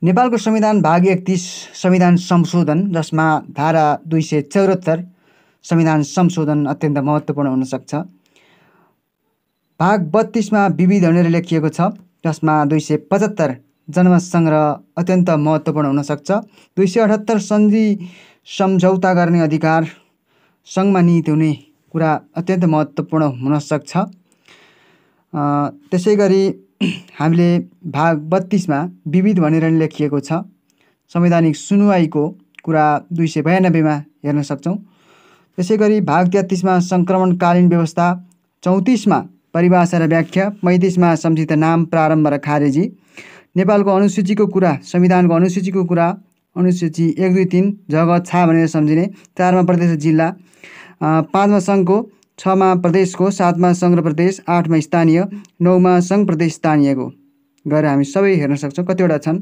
नेपालको संविधान भाग 31 संविधान संशोधन, जसमा धारा 274 संविधान संशोधन अत्यन्त महत्त्वपूर्ण हुन सक्छ। भाग 32 मा विविध भनेर लेखिएको छ, जसमा 275 जन्म सङ्ग्रह अत्यन्त महत्त्वपूर्ण हुन सक्छ। 278 सन्धि सम्झौता गर्ने अधिकार, सङ्घमा निहित हुने कुरा अत्यन्त महत्त्वपूर्ण हुन सक्छ। त्यसै गरी हामीले भाग 32 मा विविध भनेर लेखिएको छ। संवैधानिक सुनुवाईको कुरा 292 मा हेर्न सक्छौँ। त्यसै गरी भाग 33 मा सङ्क्रमणकालीन व्यवस्था, 34 मा परिभाषा र व्याख्या, 35 मा सम्झित नाम प्रारम्भ र खारेजी, नेपालको अनुसूचीको कुरा, संविधानको अनुसूचीको कुरा, अनुसूची 1, 2, 3 जग छा भनेर सम्झिने, 4 मा प्रदेश र जिल्ला, 5 मा सङ्घको, 6 मा प्रदेशको, 7 मा सङ्घ र प्रदेश, 8 मा स्थानीय, 9 मा सङ्घ प्रदेश स्थानीयको गरेर हामी सबै हेर्न सक्छौँ। कतिवटा छन्